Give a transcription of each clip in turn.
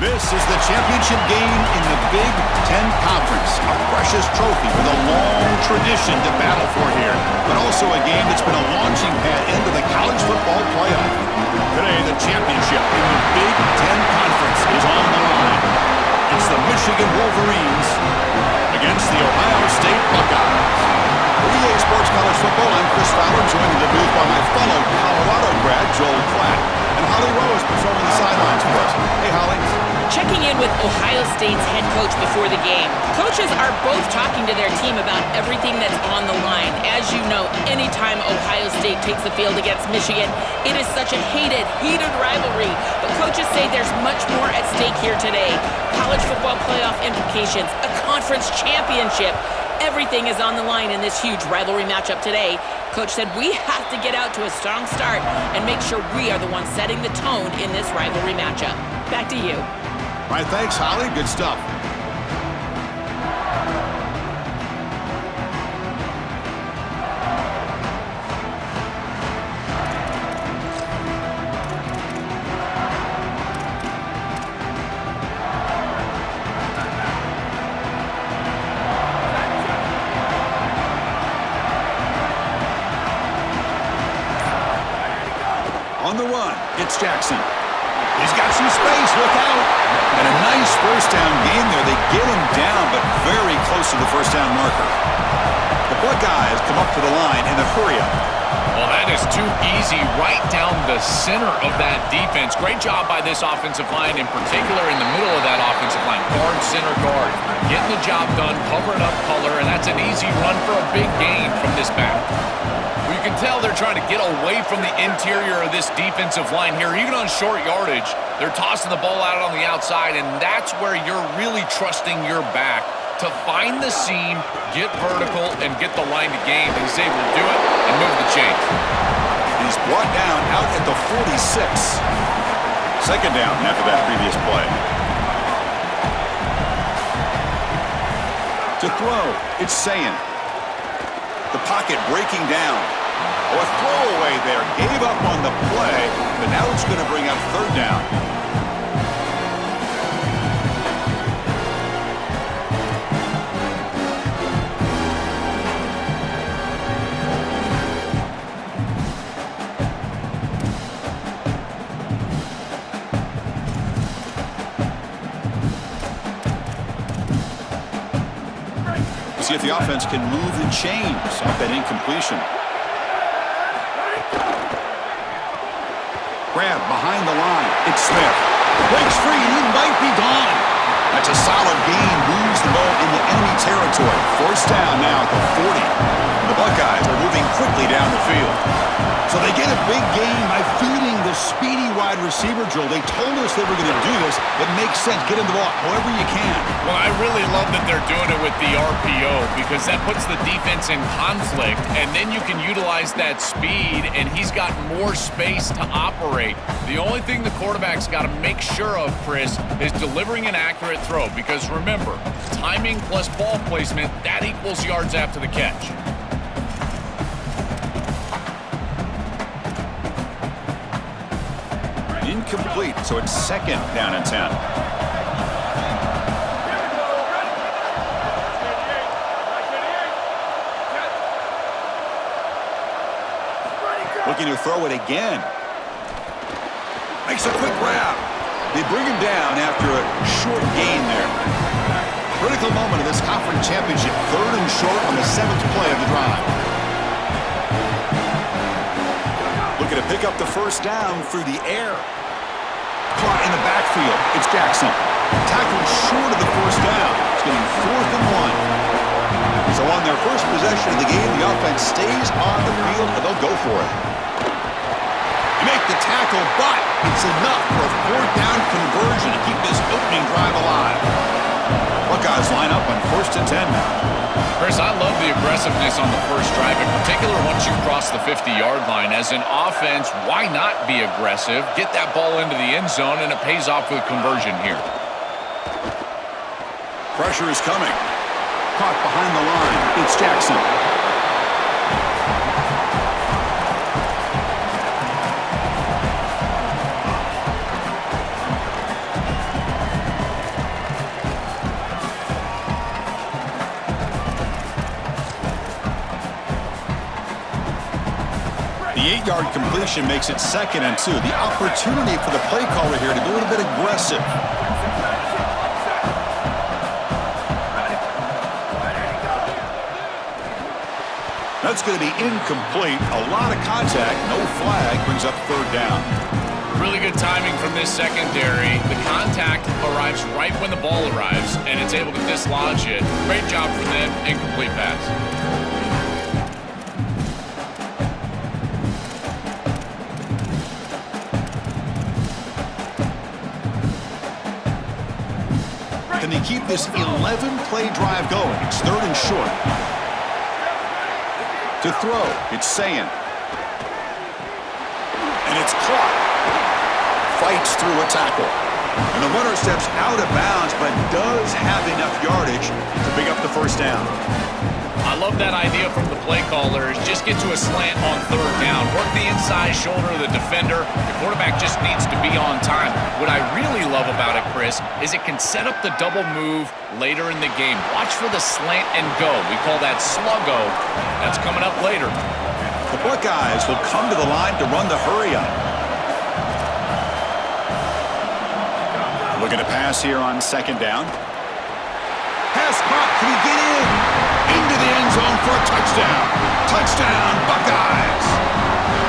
This is the championship game in the Big Ten Conference. A precious trophy with a long tradition to battle for here, but also a game that's been a launching pad into the college football playoff. Today, the championship in the Big Ten Conference is on the line. It's the Michigan Wolverines against the Ohio State Buckeyes. For EA Sports College Football, I'm Chris Fowler, joined in the booth by my fellow Colorado grad, Joel Klatt. And Holly Rose patrolling the sidelines for us. Hey, Holly. Checking in with Ohio State's head coach before the game. Coaches are both talking to their team about everything that's on the line. As you know, anytime Ohio State takes the field against Michigan, it is such a heated rivalry. But coaches say there's much more at stake here today. College football playoff implications, a conference championship. Everything is on the line in this huge rivalry matchup today. Coach said we have to get out to a strong start and make sure we are the ones setting the tone in this rivalry matchup. Back to you. All right, thanks, Holly. Good stuff. On the run, it's Jackson. He's got some space, look out. And a nice first down gain there. They get him down, but very close to the first down marker. The Buckeyes come up to the line in the hurry-up. Well, that is too easy right down the center of that defense. Great job by this offensive line, in particular in the middle of that offensive line. Guard, center, guard. Getting the job done, covering up color, and that's an easy run for a big gain from this back. You can tell they're trying to get away from the interior of this defensive line here. Even on short yardage, they're tossing the ball out on the outside, and that's where you're really trusting your back to find the seam, get vertical, and get the line to gain. He's able to do it and move the chains. He's brought down out at the 46. Second down after that previous play. To throw, it's Sayin. The pocket breaking down. Oh, a throwaway there. Gave up on the play, but now it's going to bring up third down. See if the offense can move the chains off that incompletion. Grab behind the line. It's Smith. Breaks free. He might be gone. That's a solid gain. Moves the ball into enemy territory. First down now at the 40. The Buckeyes are moving quickly down the field. So they get a big gain by feeding the speedy wide receiver drill. They told us they were going to do this. It makes sense. Get him the ball however you can. Well, I really love that they're doing it with the RPO because that puts the defense in conflict, and then you can utilize that speed, and he's got more space to operate. The only thing the quarterback's got to make sure of, Chris, is delivering an accurate throw because, remember, timing plus ball placement, that equals yards after the catch. Incomplete, so it's second down and 10. Looking to throw it again. Makes a quick grab. They bring him down after a short gain there. Critical moment of this conference championship. Third and short on the 7th play of the drive. Looking to pick up the first down through the air. Caught in the backfield. It's Jackson. Tackled short of the first down. It's getting 4th and 1. So on their first possession of the game, the offense stays on the field and they'll go for it. They make the tackle, but it's enough for a 4th down conversion to keep this opening drive alive. Buckeyes line up on 1st and 10 now. Chris, I love the aggressiveness on the first drive, in particular once you cross the 50-yard line. As an offense, why not be aggressive? Get that ball into the end zone, and it pays off with conversion here. Pressure is coming. Caught behind the line. It's Jackson. short completion makes it 2nd and 2. The opportunity for the play caller here to be a little bit aggressive. That's going to be incomplete. A lot of contact. No flag. Brings up 3rd down. Really good timing from this secondary. The contact arrives right when the ball arrives, and it's able to dislodge it. Great job from them. Incomplete pass. Can they keep this 11-play drive going? It's 3rd and short. To throw, it's Sayan. And it's caught. Fights through a tackle. And the runner steps out of bounds, but does have enough yardage to pick up the 1st down. I love that idea from the play callers. Just get to a slant on 3rd down. Work the inside shoulder of the defender. The quarterback just needs to be on time. What I really love about it, Chris, is it can set up the double move later in the game. Watch for the slant and go. We call that sluggo. That's coming up later. The Buckeyes will come to the line to run the hurry up. Looking to pass here on 2nd down. Pass caught. Can he get in? Into the end zone for a touchdown. Touchdown, Buckeyes.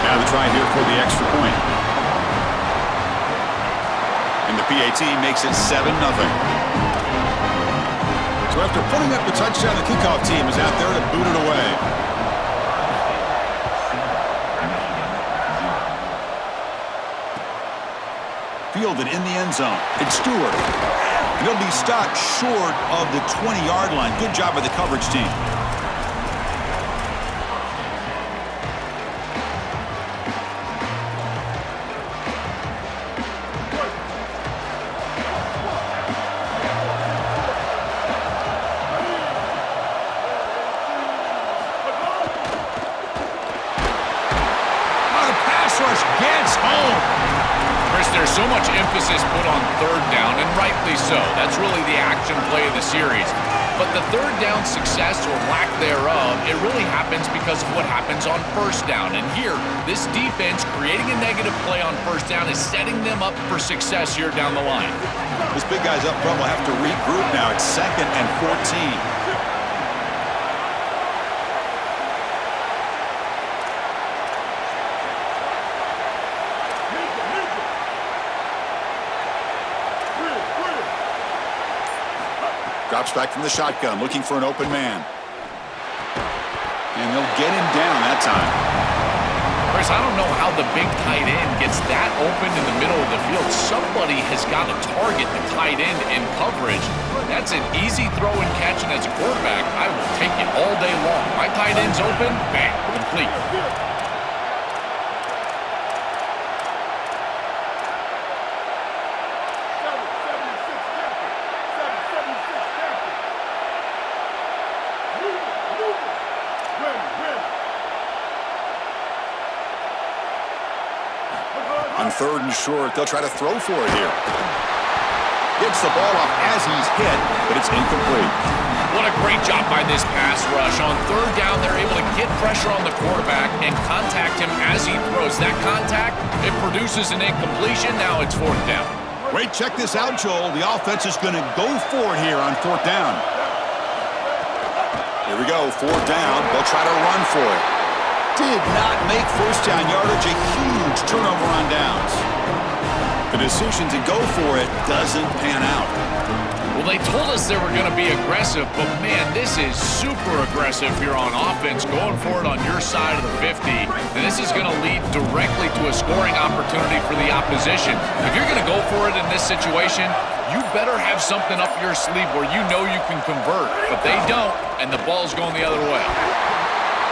Now the try here for the extra point. And the PAT makes it 7-0. So after putting up the touchdown, the kickoff team is out there to boot it away. Fielded in the end zone. It's Stewart. And he'll be stopped short of the 20-yard line. Good job by the coverage team. The pass rush gets home. Chris, there's so much emphasis put on 3rd down, and rightly so. That's really the action play of the series. But the 3rd down success or lack thereof, it really happens because of what happens on 1st down. And here, this defense creating a negative play on 1st down is setting them up for success here down the line. This big guy's up front will have to regroup now. It's 2nd and 14. Drops back from the shotgun, looking for an open man. And they'll get him down that time. Chris, I don't know how the big tight end gets that open in the middle of the field. Somebody has got to target the tight end in coverage. That's an easy throw and catch, and as a quarterback, I will take it all day long. My tight end's open, bam, complete. On 3rd and short, they'll try to throw for it here. Gets the ball off as he's hit, but it's incomplete. What a great job by this pass rush. On 3rd down, they're able to get pressure on the quarterback and contact him as he throws. That contact, it produces an incompletion. Now it's 4th down. Wait, check this out, Joel. The offense is going to go for it here on 4th down. Here we go, 4th down. They'll try to run for it. Did not make 1st down yardage, a huge turnover on downs. The decision to go for it doesn't pan out. Well, they told us they were going to be aggressive, but man, this is super aggressive here on offense, going for it on your side of the 50. And this is going to lead directly to a scoring opportunity for the opposition. If you're going to go for it in this situation, you better have something up your sleeve where you know you can convert. But they don't, and the ball's going the other way.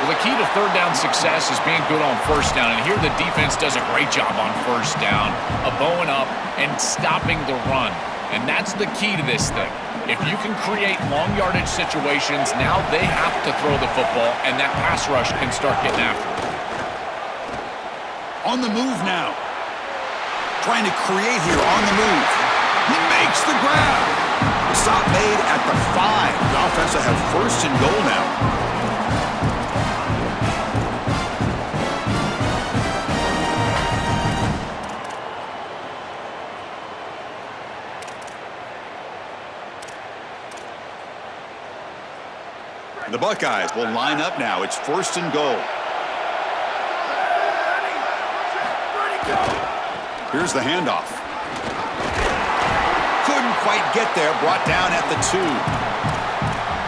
Well, the key to 3rd down success is being good on 1st down, and here the defense does a great job on 1st down, bowing up and stopping the run. And that's the key to this thing. If you can create long yardage situations, now they have to throw the football, and that pass rush can start getting after it. On the move now. Trying to create here on the move. He makes the grab. The stop made at the 5. The offense will have 1st and goal now. The Buckeyes will line up now. It's 1st and goal. Here's the handoff. Couldn't quite get there. Brought down at the 2.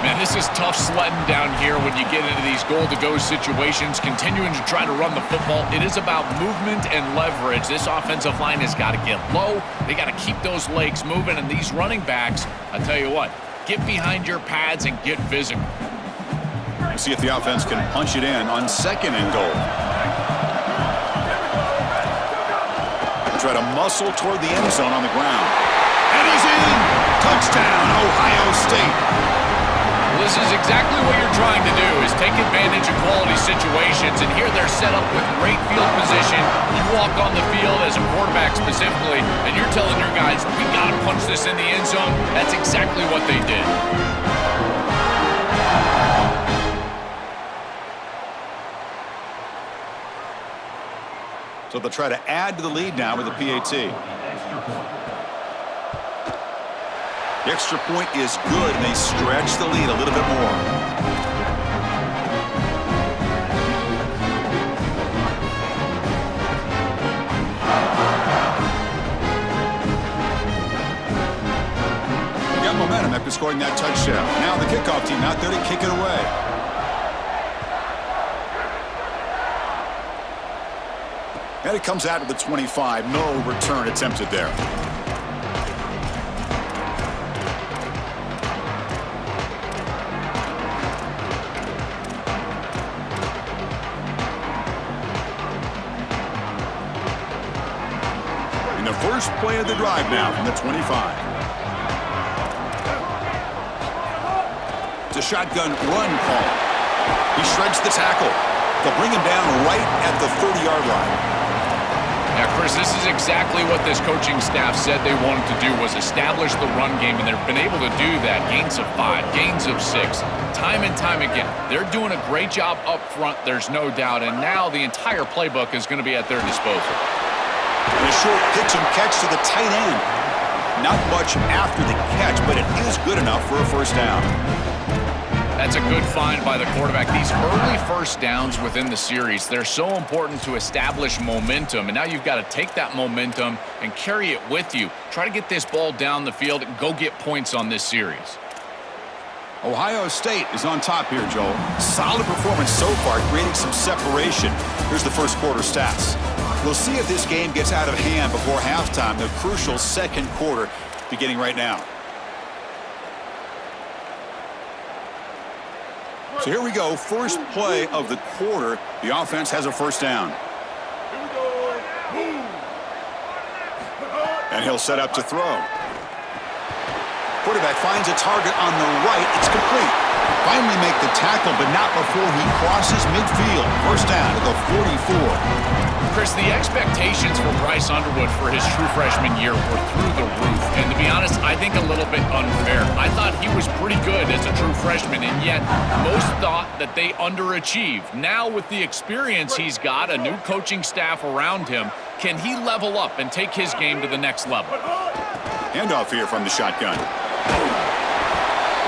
Man, this is tough sledding down here when you get into these goal-to-go situations, continuing to try to run the football. It is about movement and leverage. This offensive line has got to get low. They got to keep those legs moving, and these running backs, I tell you what, get behind your pads and get physical. We'll see if the offense can punch it in on 2nd and goal. Try to muscle toward the end zone on the ground. And he's in! Touchdown, Ohio State! This is exactly what you're trying to do, is take advantage of quality situations, and here they're set up with great field position. You walk on the field as a quarterback specifically, and you're telling your guys, we got to punch this in the end zone. That's exactly what they did. So they'll try to add to the lead now with the PAT. The extra point is good, and they stretch the lead a little bit more. They got momentum after scoring that touchdown. Now the kickoff team out there to kick it away. And it comes out to the 25. No return attempted there. First play of the drive now from the 25. It's a shotgun run call. He shreds the tackle. They'll bring him down right at the 30-yard line. Now, Chris, this is exactly what this coaching staff said they wanted to do, was establish the run game, and they've been able to do that. Gains of 5, gains of 6, time and time again. They're doing a great job up front, there's no doubt, and now the entire playbook is going to be at their disposal. And a short pitch and catch to the tight end. Not much after the catch, but it is good enough for a first down. That's a good find by the quarterback. These early first downs within the series, they're so important to establish momentum. And now you've got to take that momentum and carry it with you. Try to get this ball down the field and go get points on this series. Ohio State is on top here, Joel. Solid performance so far, creating some separation. Here's the first quarter stats. We'll see if this game gets out of hand before halftime, the crucial second quarter beginning right now. So here we go, first play of the quarter. The offense has a first down. And he'll set up to throw. Quarterback finds a target on the right. It's complete. Finally make the tackle, but not before he crosses midfield. First down to the 44. Chris, the expectations for Bryce Underwood for his true freshman year were through the roof. And to be honest, I think a little bit unfair. I thought he was pretty good as a true freshman, and yet most thought that they underachieved. Now with the experience he's got, a new coaching staff around him, can he level up and take his game to the next level? Handoff here from the shotgun.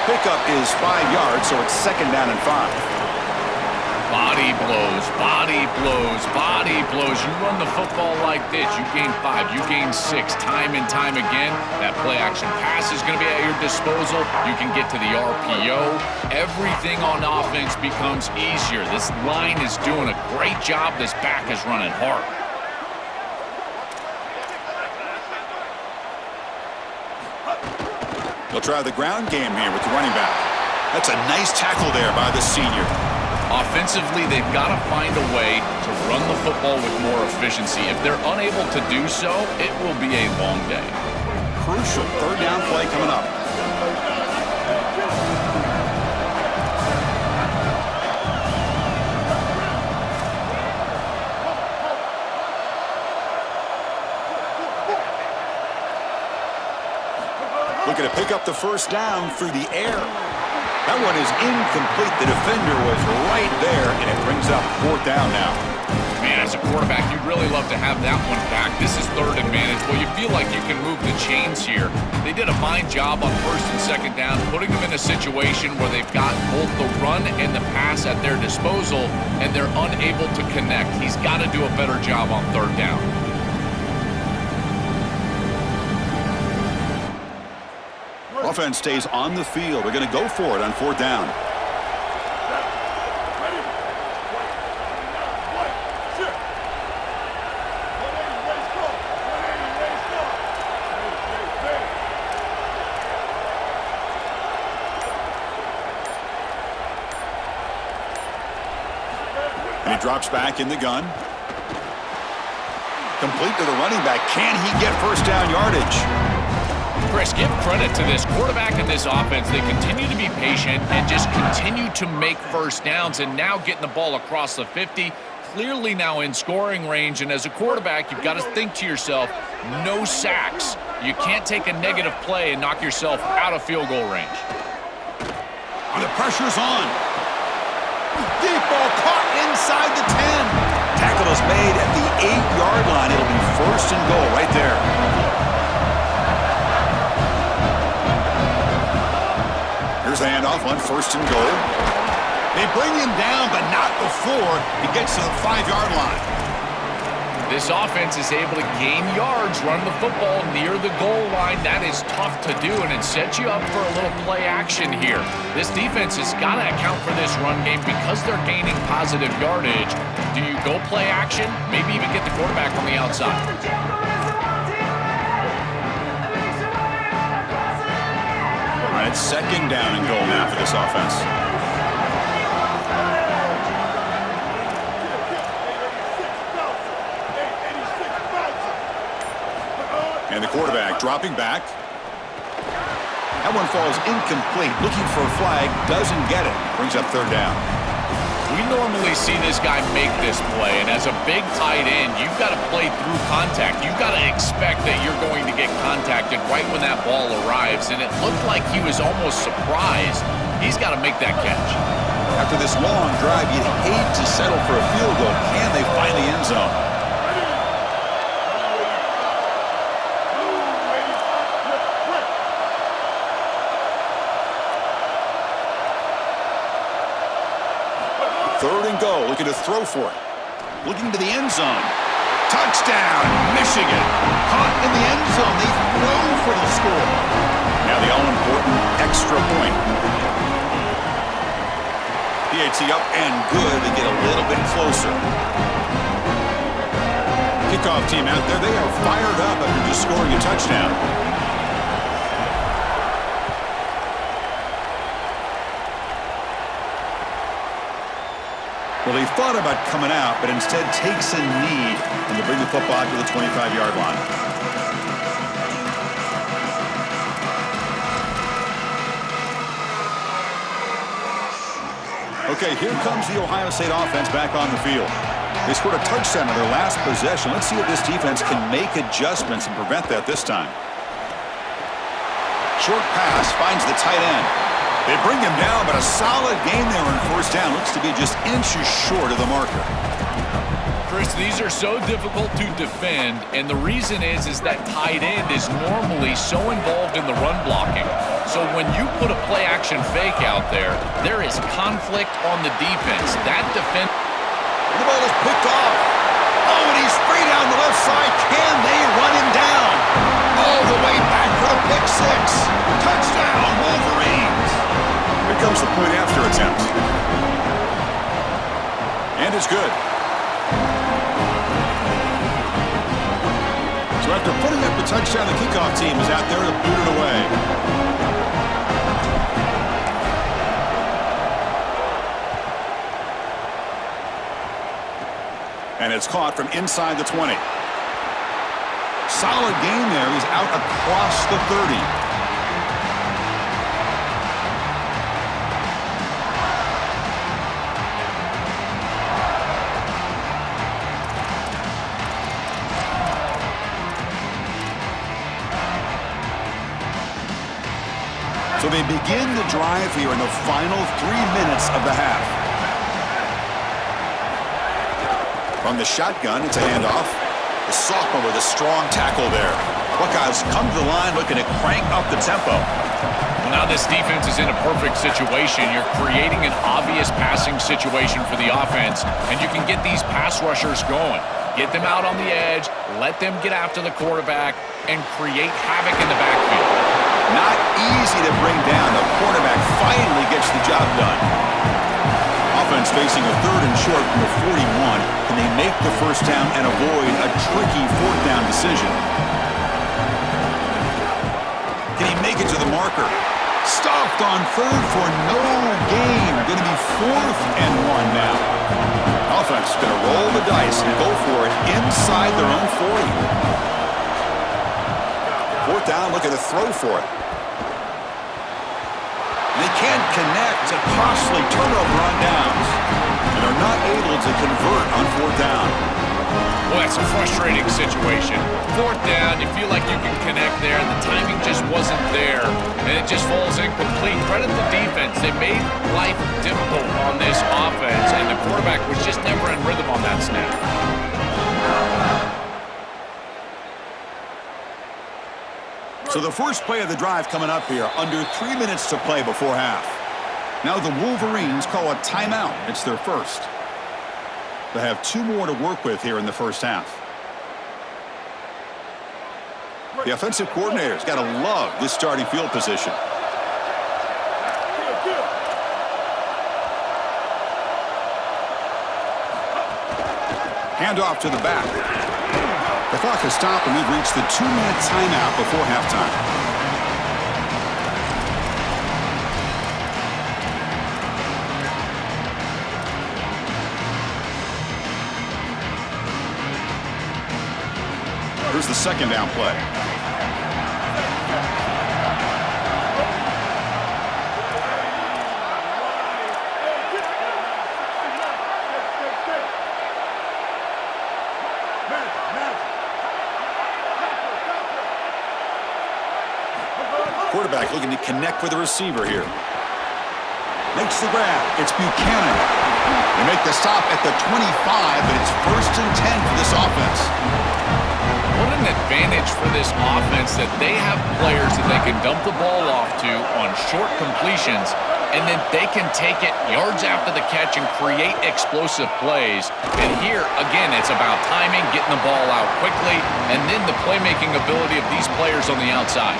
Pickup is 5 yards, so it's second down and 5. Body blows, body blows, body blows. You run the football like this, you gain 5, you gain 6, time and time again. That play action pass is going to be at your disposal. You can get to the RPO. Everything on offense becomes easier. This line is doing a great job. This back is running hard. They'll try the ground game here with the running back. That's a nice tackle there by the senior. Offensively, they've got to find a way to run the football with more efficiency. If they're unable to do so, it will be a long day. Crucial third down play coming up. Looking to pick up the first down through the air. That one is incomplete. The defender was right there, and it brings up fourth down now. Man, as a quarterback, you'd really love to have that one back. This is third and managed. Well, you feel like you can move the chains here. They did a fine job on first and second down, putting them in a situation where they've got both the run and the pass at their disposal, and they're unable to connect. He's got to do a better job on third down. Offense stays on the field. They're going to go for it on fourth down. And he drops back in the gun. Complete to the running back. Can he get first down yardage? Chris, give credit to this quarterback and this offense. They continue to be patient and just continue to make first downs, and now getting the ball across the 50, clearly now in scoring range. And as a quarterback, you've got to think to yourself, no sacks. You can't take a negative play and knock yourself out of field goal range. The pressure's on. Deep ball caught inside the 10. Tackle is made at the 8-yard line. It'll be first and goal right there. Here's the handoff on first and goal. They bring him down, but not before he gets to the 5-yard line. This offense is able to gain yards running the football near the goal line. That is tough to do, and it sets you up for a little play action here. This defense has got to account for this run game because they're gaining positive yardage. Do you go play action? Maybe even get the quarterback on the outside. All right, second down and goal now for this offense. And the quarterback dropping back. That one falls incomplete. Looking for a flag. Doesn't get it. Brings up third down. We normally see this guy make this play, and as a big tight end, you've got to play through contact. You've got to expect that you're going to get contacted right when that ball arrives, and it looked like he was almost surprised. He's got to make that catch. After this long drive, you'd hate to settle for a field goal. Can they find the end zone? Third and goal, looking to throw for it. Looking to the end zone. Touchdown, Michigan. Caught in the end zone. They throw for the score. Now the all-important extra point. PAT up and good. They get a little bit closer. Kickoff team out there. They are fired up after just scoring a touchdown. Well, they thought about coming out, but instead takes a knee, and they bring the football to the 25-yard line. Okay, here comes the Ohio State offense back on the field. They scored a touchdown on their last possession. Let's see if this defense can make adjustments and prevent that this time. Short pass finds the tight end. They bring him down, but a solid game there on first down. Looks to be just inches short of the marker. Chris, these are so difficult to defend, and the reason is that tight end is normally so involved in the run blocking. So when you put a play-action fake out there, there is conflict on the defense. That defense... The ball is picked off. Oh, and he's free down the left side. Can they run him down? All the way back for the pick six. Touchdown, Wolverines. Here comes the point after attempt. And it's good. So after putting up the touchdown, the kickoff team is out there to boot it away. And it's caught from inside the 20. Solid game there. He's out across the 30. So they begin the drive here in the final 3 minutes of the half. From the shotgun, it's a handoff. The sophomore with a strong tackle there. Buckeyes come to the line looking to crank up the tempo. Well, now this defense is in a perfect situation. You're creating an obvious passing situation for the offense, and you can get these pass rushers going. Get them out on the edge, let them get after the quarterback, and create havoc in the backfield. Not easy to bring down. The quarterback finally gets the job done. Offense facing a 3rd and short from the 41. Can they make the first down and avoid a tricky 4th down decision? Can he make it to the marker? Stopped on 3rd for no gain. Going to be 4th and 1 now. Offense going to roll the dice and go for it inside their own 40. 4th down, looking to throw for it. They can't connect. A costly turnover on downs. And they're not able to convert on 4th down. Well, that's a frustrating situation. 4th down, you feel like you can connect there, and the timing just wasn't there, and it just falls incomplete. Credit the defense. They made life difficult on this offense, and the quarterback was just never in rhythm on that snap. So the first play of the drive coming up here, under 3 minutes to play before half. Now the Wolverines call a timeout. It's their first. They have 2 more to work with here in the first half. The offensive coordinator's got to love this starting field position. Handoff to the back. The clock has stopped, and we've reached the 2-minute timeout before halftime. Here's the 2nd down play. Quarterback looking to connect with the receiver here. Makes the grab. It's Buchanan. They make the stop at the 25, but it's 1st and 10 for this offense. What an advantage for this offense that they have players that they can dump the ball off to on short completions, and then they can take it yards after the catch and create explosive plays. And here, again, it's about timing, getting the ball out quickly, and then the playmaking ability of these players on the outside.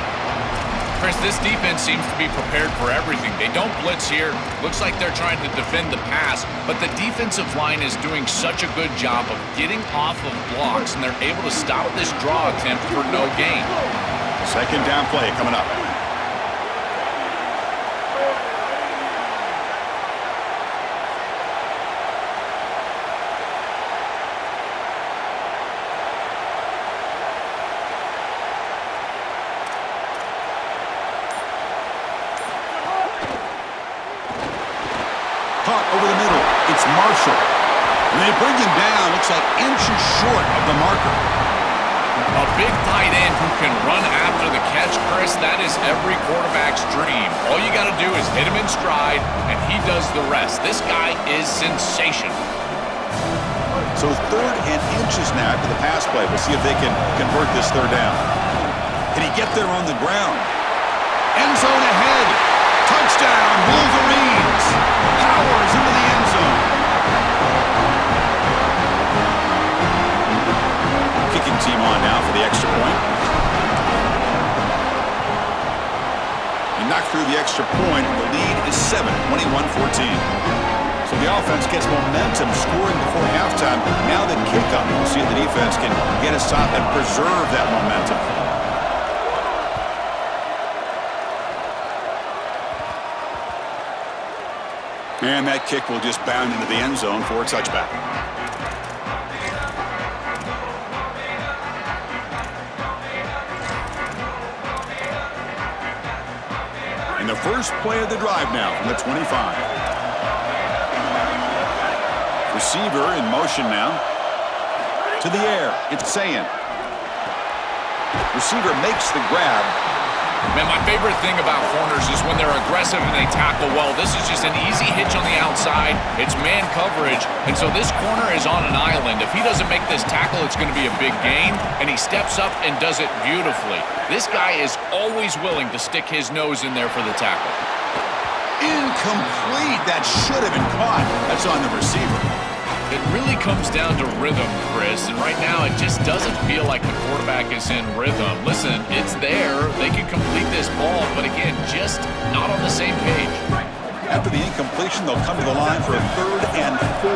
Chris, this defense seems to be prepared for everything. They don't blitz here. Looks like they're trying to defend the pass, but the defensive line is doing such a good job of getting off of blocks, and they're able to stop this draw attempt for no gain. 2nd down play coming up. Caught over the middle. It's Marshall. And they bring him down. Looks like inches short of the marker. A big tight end who can run after the catch, Chris, that is every quarterback's dream. All you got to do is hit him in stride, and he does the rest. This guy is sensational. So 3rd and inches now to the pass play. We'll see if they can convert this 3rd down. Can he get there on the ground? End zone ahead. Touchdown, Wolverines. Powers into the end zone. Kicking team on now for the extra point. And knocked through the extra point. The lead is 7, 21-14. So the offense gets momentum scoring before halftime. Now the kickoff. We'll see if the defense can get a stop and preserve that momentum. And that kick will just bound into the end zone for a touchback. And the first play of the drive now from the 25. Receiver in motion now. To the air. It's Sayin. Receiver makes the grab. Man, my favorite thing about corners is when they're aggressive and they tackle well. This is just an easy hitch on the outside. It's man coverage, and so this corner is on an island. If he doesn't make this tackle, it's going to be a big gain, and he steps up and does it beautifully. This guy is always willing to stick his nose in there for the tackle. Incomplete. That should have been caught. That's on the receiver. It really comes down to rhythm, Chris, and right now it just doesn't feel like the quarterback is in rhythm. Listen, it's there. They can complete this ball, but again, just not on the same page. After the incompletion, they'll come to the line for a 3rd and 4.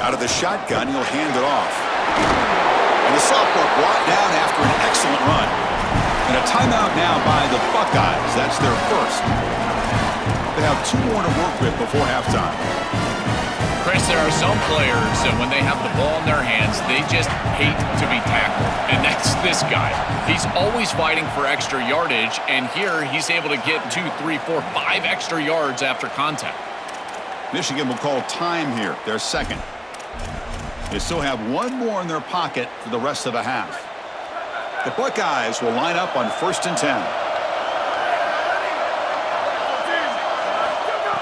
Out of the shotgun, he'll hand it off. And the sophomore brought down after an excellent run. And a timeout now by the Buckeyes. That's their first. They have 2 more to work with before halftime. Chris, there are some players that when they have the ball in their hands, they just hate to be tackled. And that's this guy. He's always fighting for extra yardage, and here he's able to get 2, 3, 4, 5 extra yards after contact. Michigan will call time here, their second. They still have 1 more in their pocket for the rest of the half. The Buckeyes will line up on 1st and 10.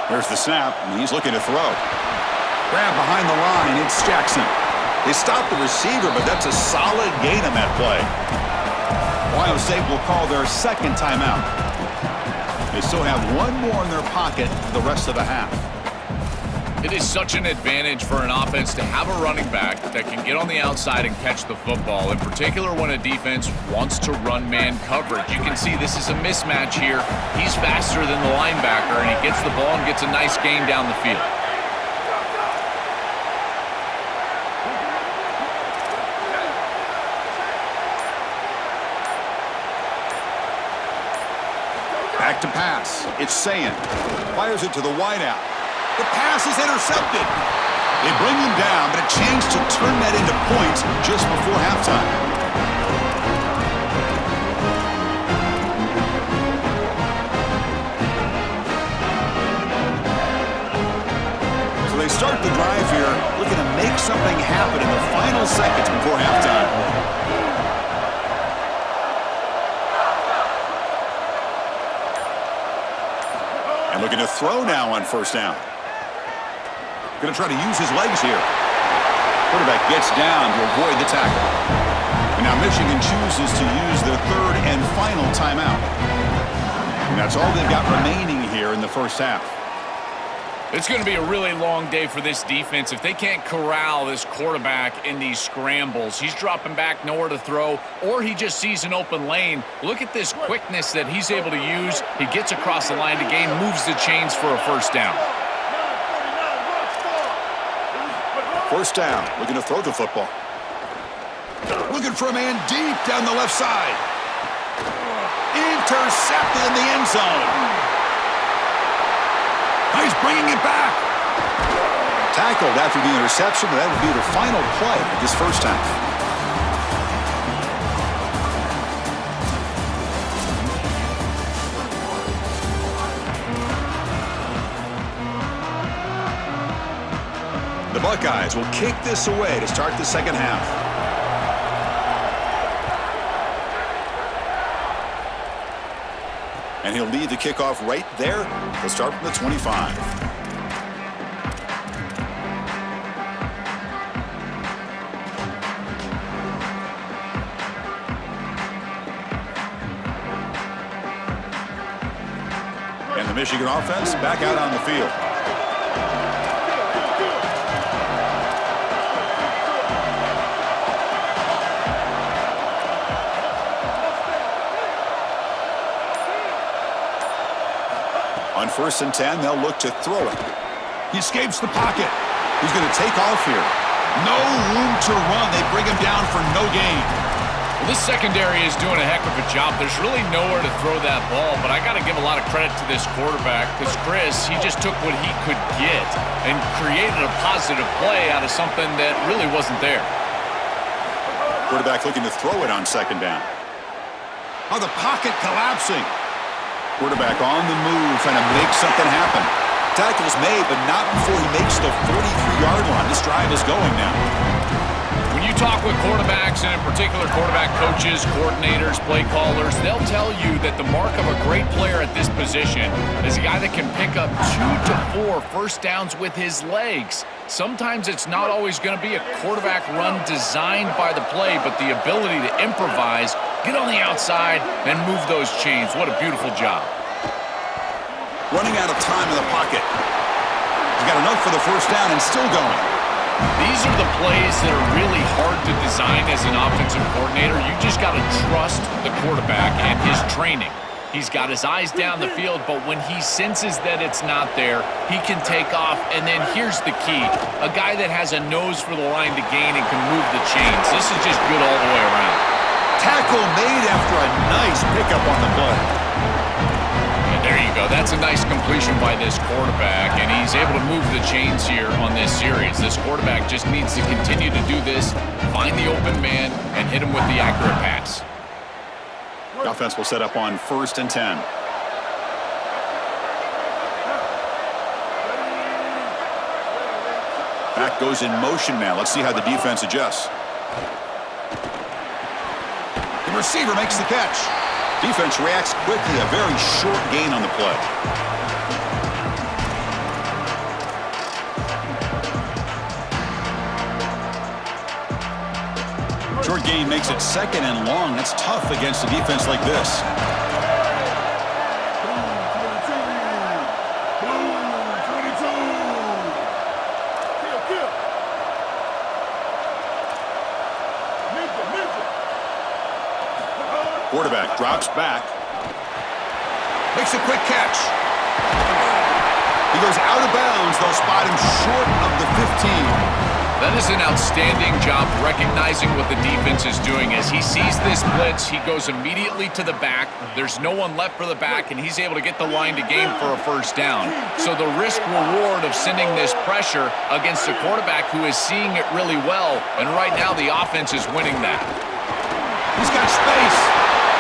There's the snap, and he's looking to throw. Grab behind the line, it's Jackson. They stop the receiver, but that's a solid gain on that play. Ohio State will call their second timeout. They still have 1 more in their pocket for the rest of the half. It is such an advantage for an offense to have a running back that can get on the outside and catch the football, in particular when a defense wants to run man coverage. You can see this is a mismatch here. He's faster than the linebacker, and he gets the ball and gets a nice gain down the field. Back to pass. It's Sayin. Fires it to the wideout. The pass is intercepted. They bring him down, but a chance to turn that into points just before halftime. So they start the drive here, looking to make something happen in the final seconds before halftime. And looking to throw now on 1st down. Going to try to use his legs here. Quarterback gets down to avoid the tackle. And now Michigan chooses to use their 3rd and final timeout. And that's all they've got remaining here in the first half. It's going to be a really long day for this defense. If they can't corral this quarterback in these scrambles, he's dropping back, nowhere to throw, or he just sees an open lane. Look at this quickness that he's able to use. He gets across the line to gain, moves the chains for a 1st down. 1st down, looking to throw the football. Looking for a man deep down the left side. Intercepted in the end zone. He's bringing it back. Tackled after the interception, and that would be the final play of this first half. The Buckeyes will kick this away to start the second half. And he'll lead the kickoff right there. They'll start from the 25. And the Michigan offense back out on the field. On 1st and 10, they'll look to throw it. He escapes the pocket. He's going to take off here. No room to run. They bring him down for no gain. Well, this secondary is doing a heck of a job. There's really nowhere to throw that ball, but I got to give a lot of credit to this quarterback because, Chris, he just took what he could get and created a positive play out of something that really wasn't there. Quarterback looking to throw it on 2nd down. Oh, the pocket collapsing. Quarterback on the move, trying to make something happen. Tackle's made, but not before he makes the 43-yard line. This drive is going now. When you talk with quarterbacks, and in particular quarterback coaches, coordinators, play callers, they'll tell you that the mark of a great player at this position is a guy that can pick up 2 to 4 first downs with his legs. Sometimes it's not always going to be a quarterback run designed by the play, but the ability to improvise, get on the outside, and move those chains. What a beautiful job. Running out of time in the pocket. He's got enough for the first down and still going. These are the plays that are really hard to design as an offensive coordinator. You just got to trust the quarterback and his training. He's got his eyes down the field, but when he senses that it's not there, he can take off. And then here's the key. A guy that has a nose for the line to gain and can move the chains. This is just good all the way around. Tackle made after a nice pickup on the play. And there you go. That's a nice completion by this quarterback, and he's able to move the chains here on this series. This quarterback just needs to continue to do this, find the open man, and hit him with the accurate pass. The offense will set up on 1st and 10. Back goes in motion now. Let's see how the defense adjusts. The receiver makes the catch. Defense reacts quickly. A very short gain on the play. Short gain makes it 2nd and long. That's tough against a defense like this. Quarterback drops back. Makes a quick catch. He goes out of bounds. They'll spot him short of the 15. That is an outstanding job recognizing what the defense is doing. As he sees this blitz, he goes immediately to the back. There's no one left for the back, and he's able to get the line to gain for a first down. So the risk-reward of sending this pressure against a quarterback who is seeing it really well, and right now the offense is winning that. He's got space.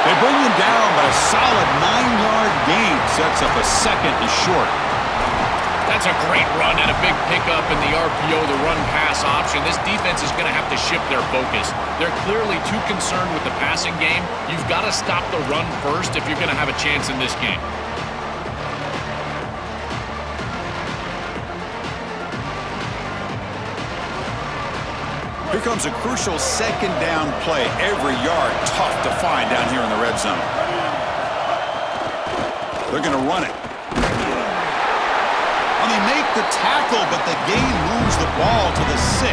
They bring him down, but a solid 9-yard gain sets up a 2nd and short. That's a great run and a big pickup in the RPO, the run-pass option. This defense is going to have to shift their focus. They're clearly too concerned with the passing game. You've got to stop the run first if you're going to have a chance in this game. Here comes a crucial 2nd down play. Every yard tough to find down here in the red zone. They're going to run it. They make the tackle, but the gain moves the ball to the 6.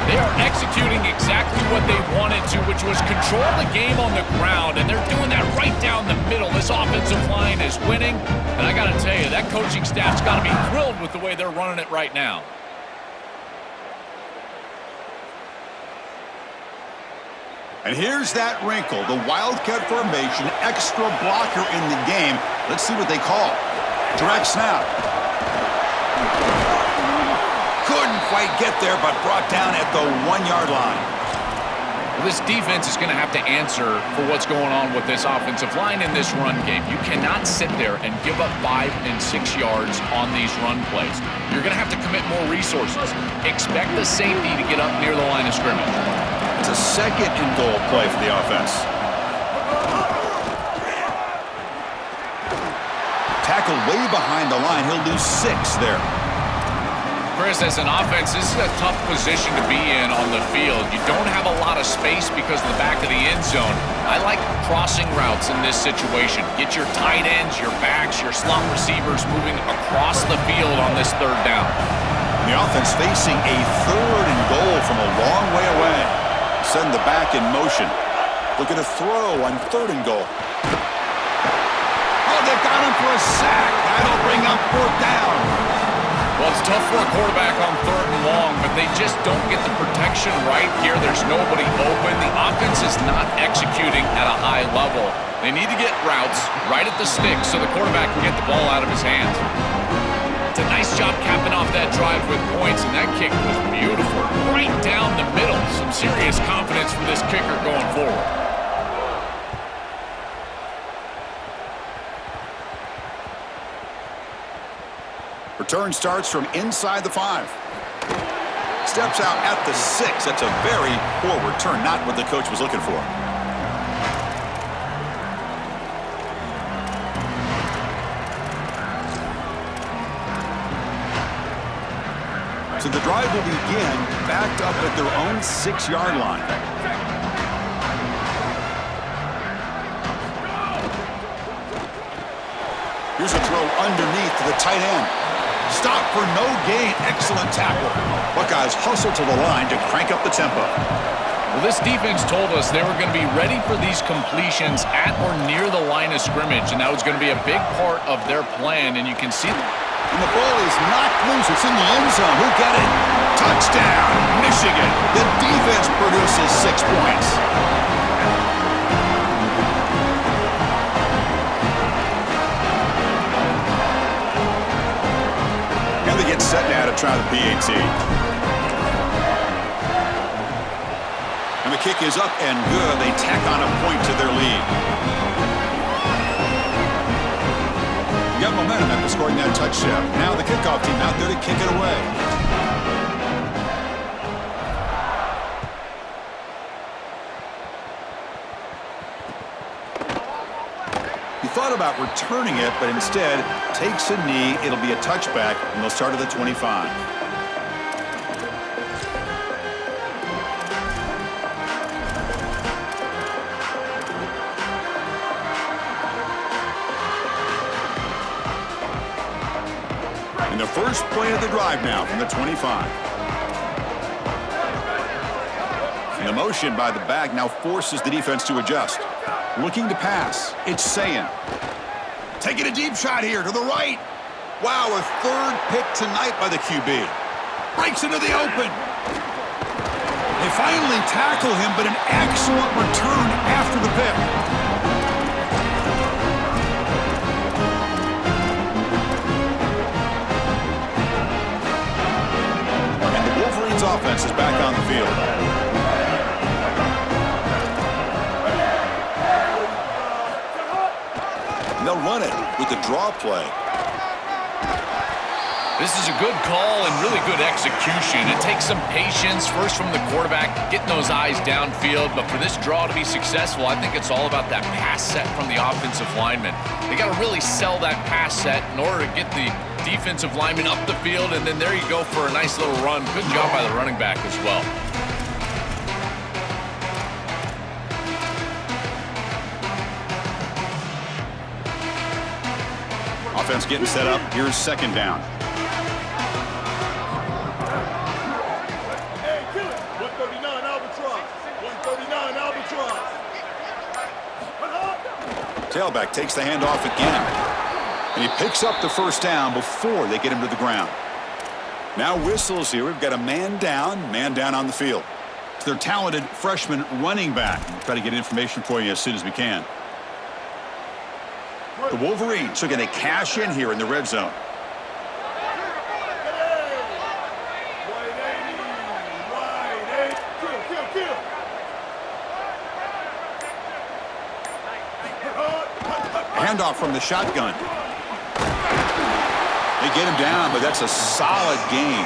They are executing exactly what they wanted to, which was control the game on the ground, and they're doing that right down the middle. This offensive line is winning, and I got to tell you, that coaching staff's got to be thrilled with the way they're running it right now. And here's that wrinkle, the Wildcat formation, extra blocker in the game. Let's see what they call. Direct snap. Couldn't quite get there, but brought down at the 1-yard line. Well, this defense is going to have to answer for what's going on with this offensive line in this run game. You cannot sit there and give up 5 and 6 yards on these run plays. You're going to have to commit more resources. Expect the safety to get up near the line of scrimmage. It's a 2nd and goal play for the offense. Tackle way behind the line. He'll lose 6 there. Chris, as an offense, this is a tough position to be in on the field. You don't have a lot of space because of the back of the end zone. I like crossing routes in this situation. Get your tight ends, your backs, your slot receivers moving across the field on this 3rd down. The offense facing a 3rd and goal from a long way away. Send the back in motion. Look at a throw on 3rd and goal. Oh, they got him for a sack. That'll bring up 4th down. Well, it's tough for a quarterback on 3rd and long, but they just don't get the protection right here. There's nobody open. The offense is not executing at a high level. They need to get routes right at the stick so the quarterback can get the ball out of his hands. It's a nice job capping off that drive with points, and that kick was beautiful. Right down the middle. Some serious confidence for this kicker going forward. Return starts from inside the 5. Steps out at the 6. That's a very poor return, not what the coach was looking for. So the drive will begin backed up at their own 6-yard line. Here's a throw underneath to the tight end. Stop for no gain. Excellent tackle. Buckeyes hustle to the line to crank up the tempo. Well, this defense told us they were going to be ready for these completions at or near the line of scrimmage, and that was going to be a big part of their plan, and you can see and the ball is knocked loose. It's in the end zone. Who got it? Touchdown, Michigan. The defense produces 6 points. And they get set now to try the PAT. And the kick is up and good. They tack on a point to their lead. Got momentum after scoring that touchdown. Now the kickoff team out there to kick it away. He thought about returning it, but instead takes a knee. It'll be a touchback, and they'll start at the 25. The first play of the drive now from the 25. And the motion by the back now forces the defense to adjust. Looking to pass. It's Sayin. Taking a deep shot here to the right. Wow, a third pick tonight by the QB. Breaks into the open. They finally tackle him, but an excellent return after the pick. Offense is back on the field. And they'll run it with the draw play. This is a good call and really good execution. It takes some patience, first from the quarterback, getting those eyes downfield. But for this draw to be successful, I think it's all about that pass set from the offensive lineman. They got to really sell that pass set in order to get the defensive lineman up the field, and then there you go for a nice little run. Good job by the running back as well. Offense getting set up. Here's second down. Hey, kill it. 139 Albatross. 139 Albatross. Tailback takes the handoff again. And he picks up the first down before they get him to the ground. Now whistles here. We've got a man down on the field. It's their talented freshman running back. We'll try to get information for you as soon as we can. The Wolverines are going to cash in here in the red zone. Handoff from the shotgun. They get him down, but that's a solid gain.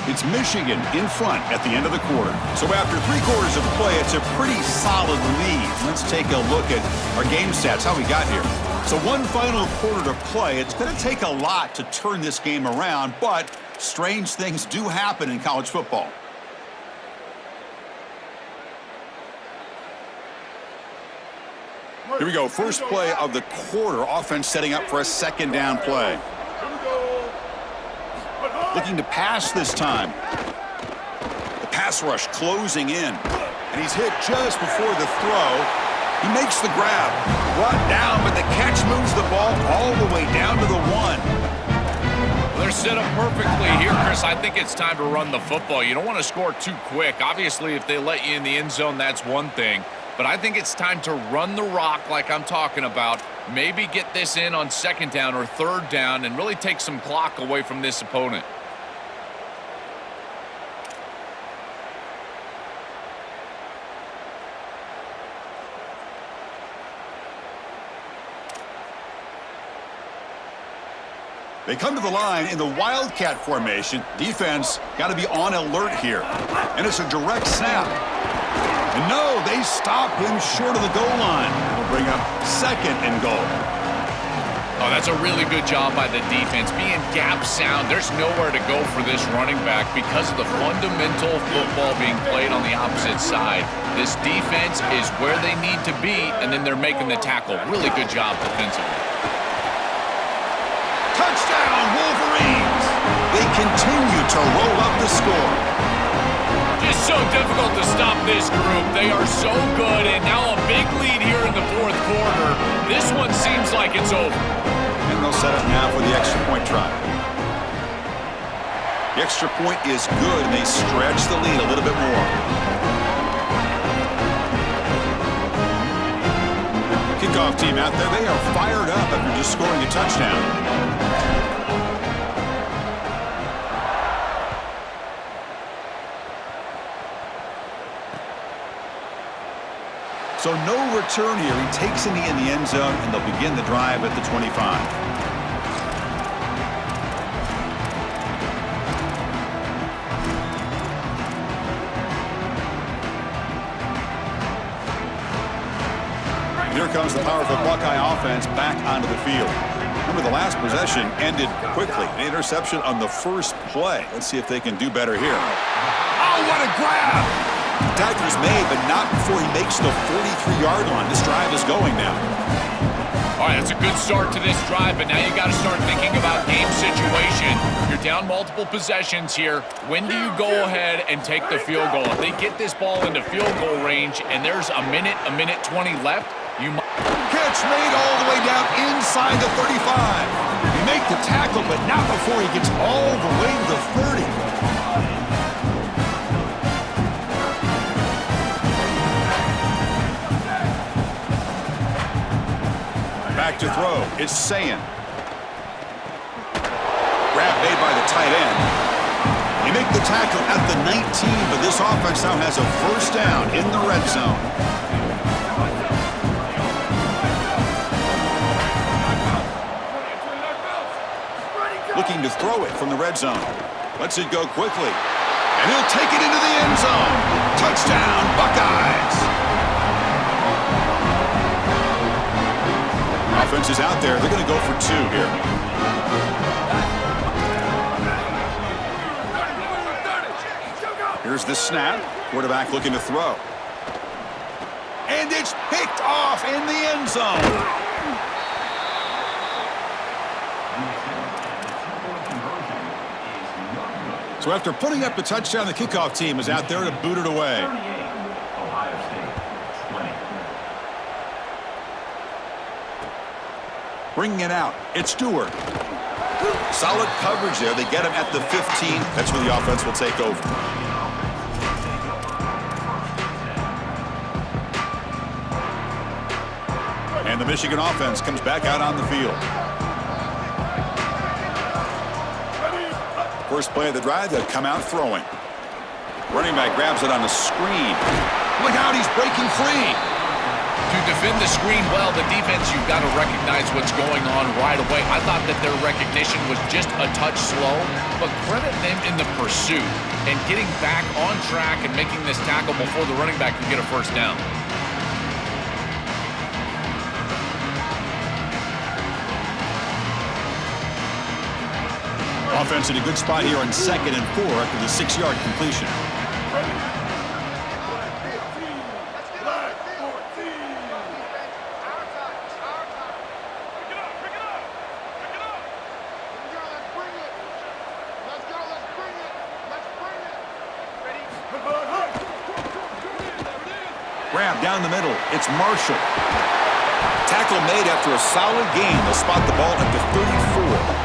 It's Michigan in front at the end of the quarter. So after 3 quarters of play, it's a pretty solid lead. Let's take a look at our game stats, how we got here. So one final quarter to play. It's going to take a lot to turn this game around, but strange things do happen in college football. Here we go. First play of the quarter. Offense setting up for a second down play. Looking to pass this time. The pass rush closing in. And he's hit just before the throw. He makes the grab. Brought down, but the ball all the way down to the 1. They're set up perfectly here, Chris. I think it's time to run the football. You don't want to score too quick. Obviously, if they let you in the end zone, that's one thing. But I think it's time to run the rock like I'm talking about. Maybe get this in on 2nd down or 3rd down and really take some clock away from this opponent. They come to the line in the Wildcat formation. Defense got to be on alert here. And it's a direct snap. And no, they stop him short of the goal line. It'll bring up 2nd and goal. Oh, that's a really good job by the defense. Being gap sound, there's nowhere to go for this running back because of the fundamental football being played on the opposite side. This defense is where they need to be, and then they're making the tackle. Really good job defensively. Touchdown, Wolverines! They continue to roll up the score. Just so difficult to stop this group. They are so good, and now a big lead here in the 4th quarter. This one seems like it's over. And they'll set up now for the extra point try. The extra point is good, and they stretch the lead a little bit more. Kickoff team out there, they are fired up after just scoring a touchdown. So no return here. He takes in the end zone, and they'll begin the drive at the 25. Here comes the powerful Buckeye offense back onto the field. Remember, the last possession ended quickly. An interception on the first play. Let's see if they can do better here. Oh, what a grab! Tacker's made, but not before he makes the 43-yard line. This drive is going now. All right, that's a good start to this drive, but now you got to start thinking about game situation. You're down multiple possessions here. When do you go ahead and take the field goal? If they get this ball into field goal range and there's a minute 20 left, you might... Catch made all the way down inside the 35. He make the tackle, but not before he gets all the way to the 30. Back to throw. It's Sayin. Grab made by the tight end. They make the tackle at the 19, but this offense now has a 1st down in the red zone. Looking to throw it from the red zone. Lets it go quickly. And he'll take it into the end zone. Touchdown, Buckeyes! Offense is out there. They're going to go for 2 here. Here's the snap. Quarterback looking to throw. And it's picked off in the end zone. So after putting up the touchdown, the kickoff team is out there to boot it away. Bringing it out, it's Stewart. Solid coverage there. They get him at the 15. That's where the offense will take over. And the Michigan offense comes back out on the field. First play of the drive, they'll come out throwing. Running back grabs it on the screen. Look out, he's breaking free. To defend the screen well, the defense, you've got to recognize what's going on right away. I thought that their recognition was just a touch slow, but credit them in the pursuit and getting back on track and making this tackle before the running back can get a 1st down. Offense in a good spot here on 2nd and 4 after the 6-yard completion. Grab down the middle. It's Marshall. tackle made after a solid gain. They'll spot the ball at the 34.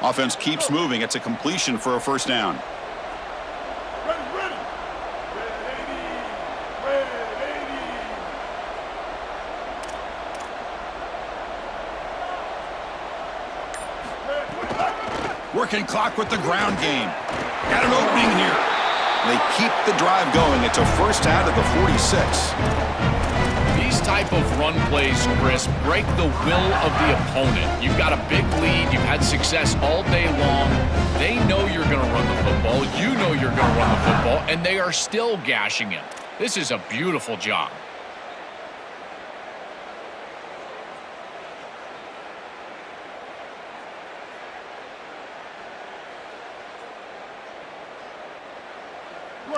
Offense keeps moving. It's a completion for a first down. Ready, ready. Red 80. Working clock with the ground game. Got an opening here. They keep the drive going. It's a first out of the 46. These type of run plays, Chris, break the will of the opponent. You've got a big lead. You've had success all day long. They know you're going to run the football. You know you're going to run the football, and they are still gashing him. This is a beautiful job.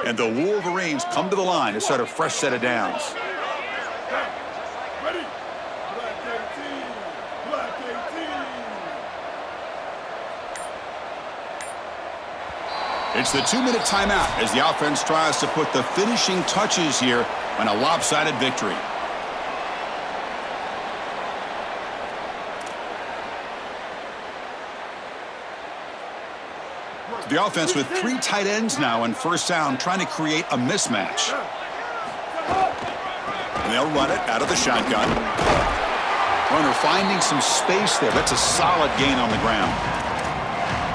And the Wolverines come to the line to start a fresh set of downs. Ready. Black 18. Black 18. It's the 2-minute timeout as the offense tries to put the finishing touches here on a lopsided victory. The offense with 3 tight ends now on first down, trying to create a mismatch. And they'll run it out of the shotgun. Runner finding some space there. That's a solid gain on the ground.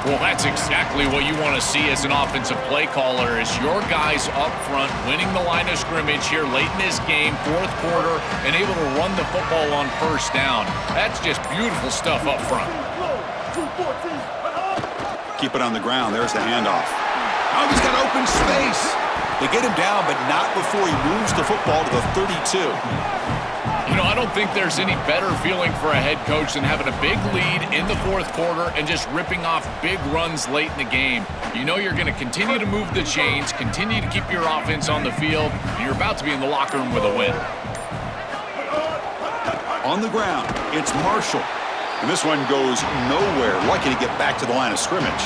Well, that's exactly what you want to see as an offensive play caller, is your guys up front winning the line of scrimmage here late in this game, fourth quarter, and able to run the football on first down. That's just beautiful stuff up front. 214. Keep it on the ground. There's the handoff. Oh, he's got open space. They get him down, but not before he moves the football to the 32. You know, I don't think there's any better feeling for a head coach than having a big lead in the fourth quarter and just ripping off big runs late in the game. You know you're going to continue to move the chains, continue to keep your offense on the field, and you're about to be in the locker room with a win. On the ground, it's Marshall. And this one goes nowhere. Lucky to get back to the line of scrimmage.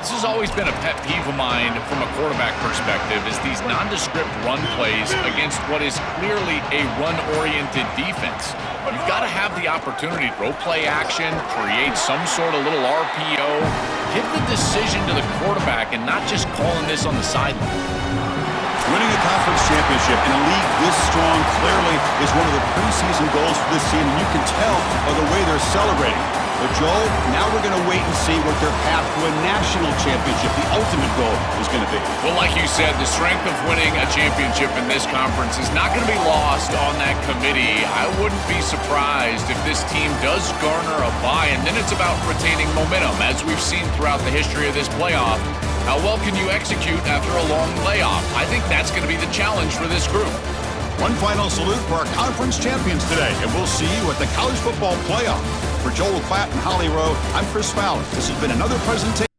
This has always been a pet peeve of mine from a quarterback perspective, is these nondescript run plays against what is clearly a run-oriented defense. You've got to have the opportunity to throw play action, create some sort of little RPO, give the decision to the quarterback and not just calling this on the sideline. Winning a conference championship in a league this strong clearly is one of the preseason goals for this team, and you can tell by the way they're celebrating. But, Joel, now we're going to wait and see what their path to a national championship, the ultimate goal, is going to be. Well, like you said, the strength of winning a championship in this conference is not going to be lost on that committee. I wouldn't be surprised if this team does garner a bye, and then it's about retaining momentum, as we've seen throughout the history of this playoff. How well can you execute after a long layoff? I think that's going to be the challenge for this group. One final salute for our conference champions today, and we'll see you at the College Football Playoff. For Joel Klatt and Holly Rowe, I'm Chris Fowler. This has been another presentation.